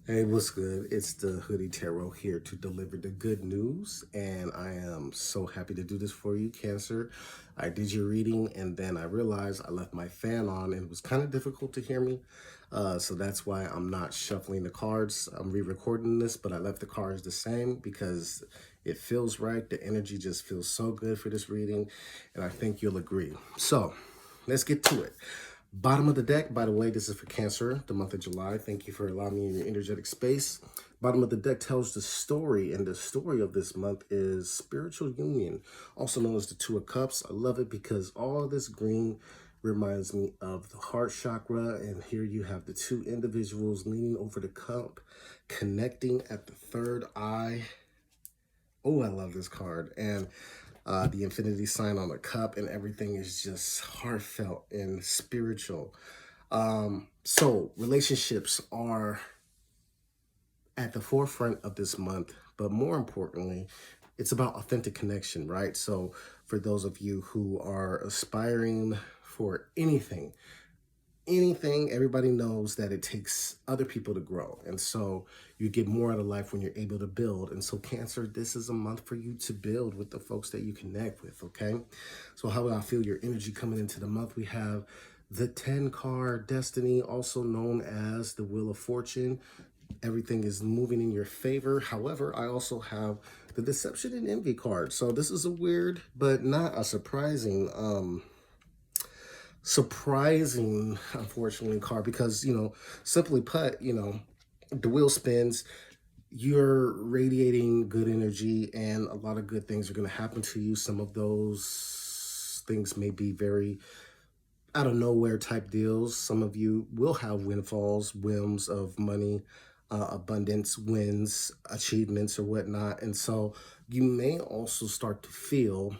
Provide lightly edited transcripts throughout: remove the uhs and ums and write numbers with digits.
Hey, what's good? It's the Hoodie Tarot here to deliver the good news, and I am so happy to do this for you, Cancer. I did your reading, and then I realized I left my fan on, and it was kind of difficult to hear me. So that's why I'm not shuffling the cards. I'm re-recording this, but I left the cards the same because it feels right. The energy just feels so good for this reading, and I think you'll agree. So let's get to it. Bottom of the deck, by the way, this is for Cancer, the month of July. Thank you for allowing me in your energetic space. Bottom of the deck tells the story, and the story of this month is spiritual union, also known as the Two of Cups. I love it because all this green reminds me of the heart chakra, and here you have the two individuals leaning over the cup, connecting at the third eye. Oh, I love this card. And the infinity sign on the cup, and everything is just heartfelt and spiritual. So relationships are at the forefront of this month, but more importantly, it's about authentic connection, right? So for those of you who are aspiring for anything, everybody knows that it takes other people to grow. And so you get more out of life when you're able to build. And so Cancer, this is a month for you to build with the folks that you connect with, okay? So how do I feel your energy coming into the month? We have the 10 card destiny, also known as the Wheel of Fortune. Everything is moving in your favor. However, I also have the Deception and Envy card. So this is a weird, but not a surprising, unfortunately, card because, simply put, the wheel spins, you're radiating good energy, and a lot of good things are going to happen to you. Some of those things may be very out of nowhere type deals. Some of you will have windfalls, whims of money, abundance, wins, achievements, or whatnot. And so you may also start to feel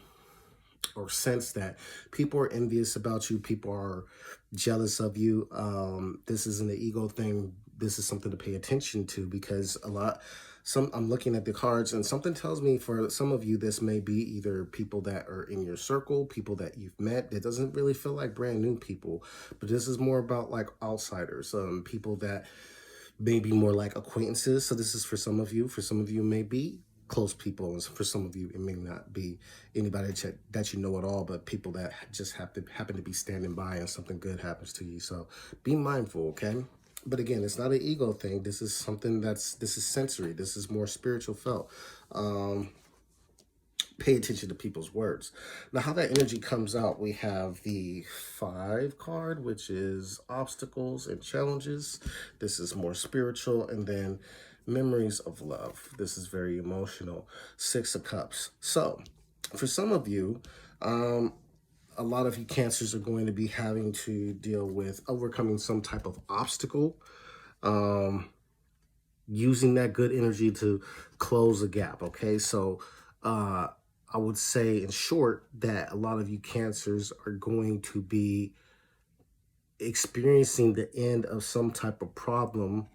or sense that people are envious about you, people are jealous of you. This isn't an ego thing. This is something to pay attention to because I'm looking at the cards and something tells me for some of you this may be either people that are in your circle, people that you've met. It doesn't really feel like brand new people, but this is more about like outsiders, people that may be more like acquaintances. So this is for some of you. For some of you, it may be close people, and for some of you, it may not be anybody that you know at all, but people that just happen to be standing by, and something good happens to you. So be mindful, okay? But again, it's not an ego thing. This is something this is sensory. This is more spiritual felt. Pay attention to people's words. Now, how that energy comes out, we have the 5 card, which is obstacles and challenges. This is more spiritual. And then memories of love. This is very emotional. 6 of Cups. So for some of you, a lot of you Cancers are going to be having to deal with overcoming some type of obstacle, using that good energy to close a gap. Okay, so I would say in short that a lot of you Cancers are going to be experiencing the end of some type of problem,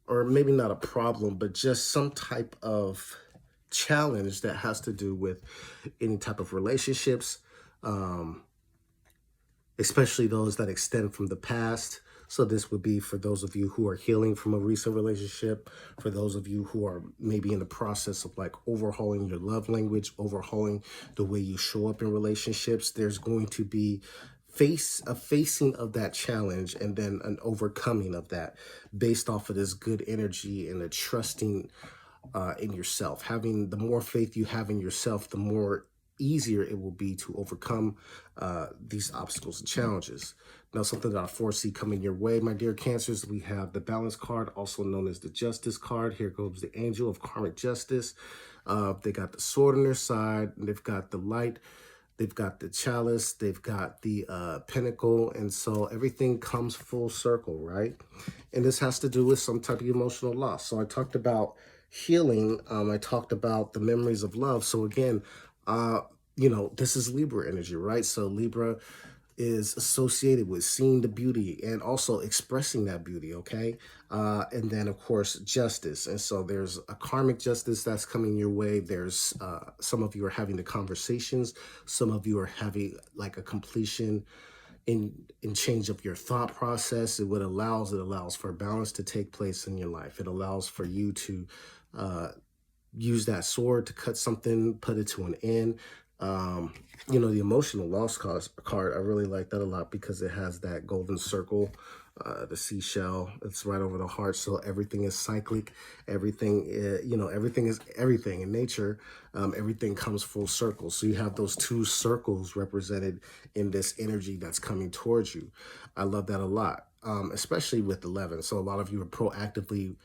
or maybe not a problem, but just some type of challenge that has to do with any type of relationships, um, especially those that extend from the past. So this would be for those of you who are healing from a recent relationship, for those of you who are maybe in the process of like overhauling your love language, overhauling the way you show up in relationships. There's going to be a facing of that challenge, and then an overcoming of that based off of this good energy and a trusting in yourself. Having the more faith you have in yourself, the more easier it will be to overcome these obstacles and challenges. Now, something that I foresee coming your way, my dear Cancers, we have the Balance card, also known as the Justice card. Here goes the Angel of Karmic Justice. They got the sword on their side, and they've got the light, they've got the chalice, they've got the pinnacle, and so everything comes full circle, right? And this has to do with some type of emotional loss. So I talked about healing. I talked about the memories of love. So again, this is Libra energy, right? So Libra is associated with seeing the beauty and also expressing that beauty, okay? And then, of course, justice. And so there's a karmic justice that's coming your way. There's some of you are having the conversations. Some of you are having like a completion in change of your thought process. It allows for balance to take place in your life. It allows for you to uh, use that sword to cut something, put it to an end. Um, the emotional loss card, I really like that a lot because it has that golden circle, the seashell. It's right over the heart. So everything is cyclic. Everything is everything in nature. Everything comes full circle. So you have those two circles represented in this energy that's coming towards you. I love that a lot. Especially with 11. So a lot of you are proactively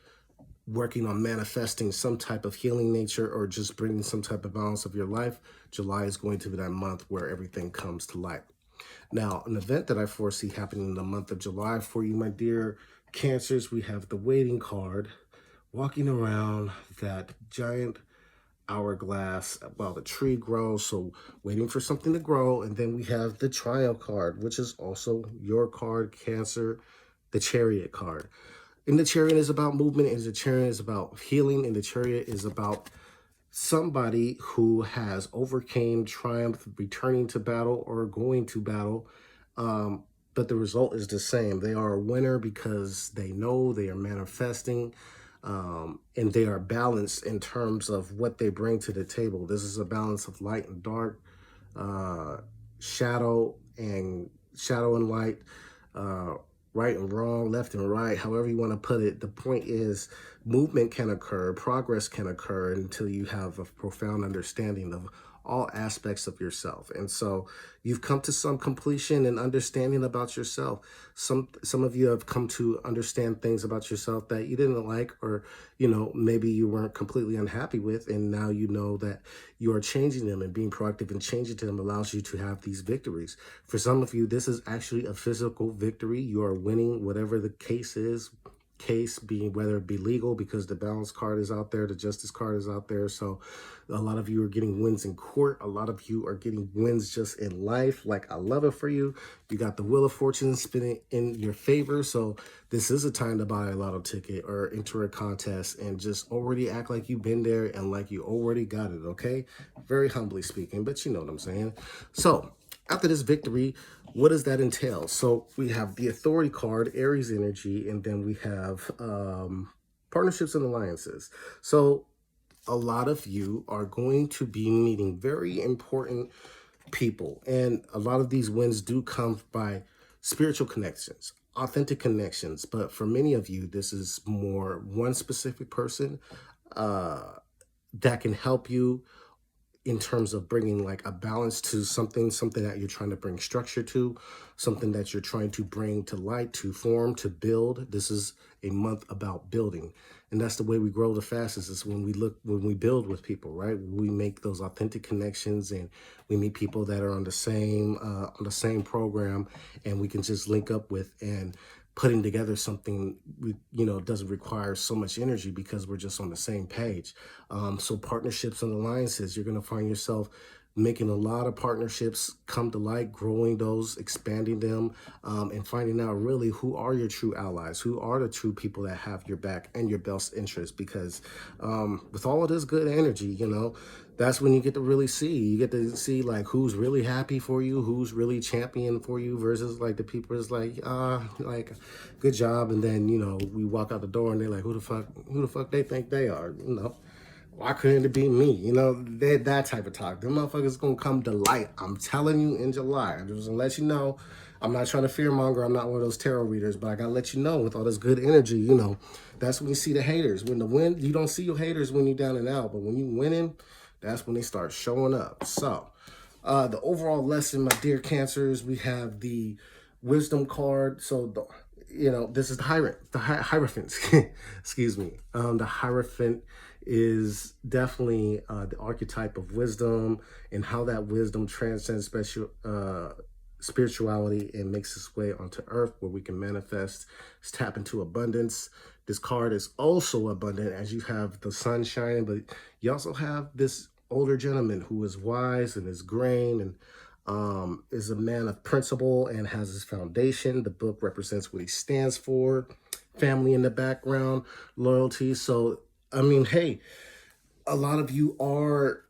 working on manifesting some type of healing nature or just bringing some type of balance of your life. July is going to be that month where everything comes to light. Now, an event that I foresee happening in the month of July for you, my dear Cancers, we have the waiting card, walking around that giant hourglass while the tree grows, so waiting for something to grow. And then we have the Triumph card, which is also your card, Cancer, the Chariot card. And the Chariot is about movement, and the Chariot is about healing, and the Chariot is about somebody who has overcame, triumphed, returning to battle or going to battle. But the result is the same. They are a winner because they know they are manifesting, and they are balanced in terms of what they bring to the table. This is a balance of light and dark, uh, shadow and light, right and wrong, left and right, however you want to put it. The point is, movement can occur, progress can occur until you have a profound understanding of all aspects of yourself. And so you've come to some completion and understanding about yourself. Some of you have come to understand things about yourself that you didn't like, or maybe you weren't completely unhappy with, and now you know that you are changing them, and being proactive and changing them allows you to have these victories. For some of you, this is actually a physical victory. You are winning whatever the case is. Case being whether it be legal, because the balance card is out there, the justice card is out there. So a lot of you are getting wins in court. A lot of you are getting wins just in life. Like, I love it for you. You got the Wheel of Fortune spinning in your favor. So this is a time to buy a lotto ticket or enter a contest and just already act like you've been there and like you already got it. Okay. Very humbly speaking, but you know what I'm saying. So after this victory, what does that entail? So we have the Authority card, Aries energy, and then we have Partnerships and Alliances. So a lot of you are going to be meeting very important people, and a lot of these wins do come by spiritual connections, authentic connections. But for many of you, this is more one specific person that can help you in terms of bringing like a balance to something that you're trying to bring structure to, something that you're trying to bring to light, to form, to build. This is a month about building. And that's the way we grow the fastest, is when we build with people, right? We make those authentic connections, and we meet people that are on the same program, and we can just link up with, and putting together something, doesn't require so much energy because we're just on the same page. So partnerships and alliances, you're going to find yourself making a lot of partnerships come to light, growing those, expanding them, and finding out really who are your true allies, who are the true people that have your back and your best interest. Because with all of this good energy, that's when you get to really see. You get to see like who's really happy for you, who's really championing for you, versus like the people is like good job, and then we walk out the door and they're like, who the fuck they think they are, why couldn't it be me? That type of talk. Them motherfuckers gonna come to light. I'm telling you, in July. I'm just gonna let you know. I'm not trying to fearmonger. I'm not one of those tarot readers, but I gotta let you know, with all this good energy, that's when you see the haters. When the win, you don't see your haters when you're down and out, but when you winning, that's when they start showing up. So, the overall lesson, my dear Cancers, we have the Wisdom card. So, this is the Hierophant. Excuse me. The Hierophant is definitely the archetype of wisdom, and how that wisdom transcends spirituality and makes its way onto earth, where we can manifest, tap into abundance. This card is also abundant, as you have the sun shining, but you also have this older gentleman who is wise and is grain, and is a man of principle and has his foundation. The book represents what he stands for, family in the background, loyalty. So, hey, a lot of you are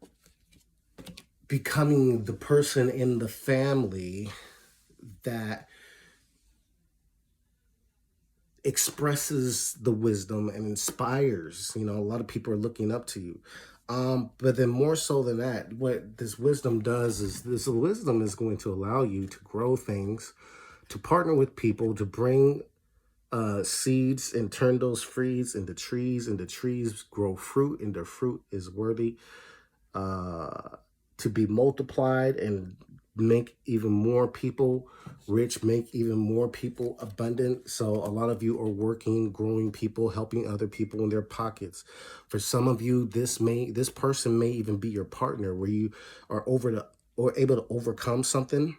becoming the person in the family that expresses the wisdom and inspires. You know, a lot of people are looking up to you. But then more so than that, what this wisdom does is this wisdom is going to allow you to grow things, to partner with people, to bring seeds and turn those seeds into trees, and the trees grow fruit, and the fruit is worthy uh, to be multiplied and make even more people rich, make even more people abundant. So a lot of you are working, growing people, helping other people in their pockets. For some of you, this person may even be your partner, where you are over to or able to overcome something.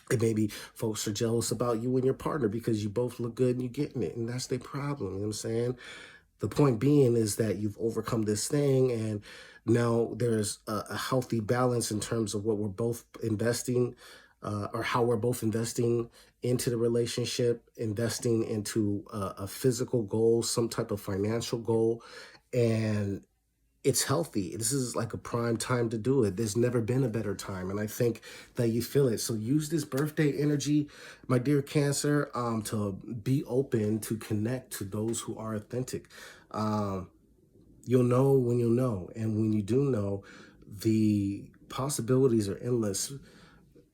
And maybe folks are jealous about you and your partner because you both look good and you're getting it. And that's their problem. You know what I'm saying? The point being is that you've overcome this thing, and now there's a healthy balance in terms of what we're both investing, or how we're both investing into the relationship, investing into a physical goal, some type of financial goal. And it's healthy. This is like a prime time to do it. There's never been a better time. And I think that you feel it. So use this birthday energy, my dear Cancer, to be open to connect to those who are authentic. Um, you'll know when you'll know. And when you do know, the possibilities are endless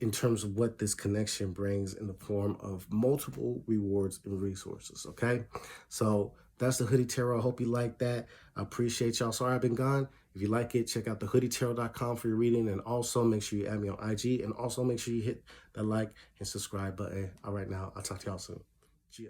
in terms of what this connection brings in the form of multiple rewards and resources. Okay. So that's the Hoodie Tarot. I hope you like that. I appreciate y'all. Sorry I've been gone. If you like it, check out thehoodietarot.com for your reading. And also make sure you add me on IG. And also make sure you hit the like and subscribe button. All right, now I'll talk to y'all soon. Yeah.